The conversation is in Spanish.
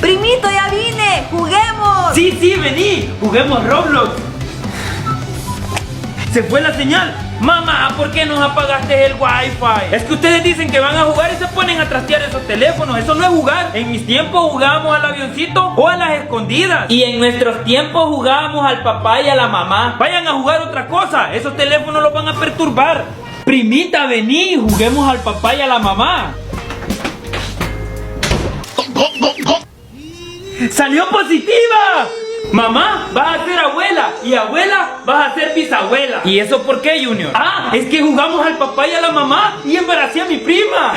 Primito, ya vine, juguemos. Sí, vení, juguemos Roblox. Se fue la señal. Mamá, ¿por qué nos apagaste el wifi? Es que ustedes dicen que van a jugar y se ponen a trastear esos teléfonos. Eso no es jugar. En mis tiempos jugábamos al avioncito o a las escondidas. Y en nuestros tiempos jugábamos al papá y a la mamá. Vayan a jugar otra cosa. Esos teléfonos los van a perturbar. Primita, vení, juguemos al papá y a la mamá. ¡Salió positiva! Mamá, vas a ser abuela y abuela vas a ser bisabuela. ¿Y eso por qué, Junior? Ah, es que jugamos al papá y a la mamá y embaracé a mi prima.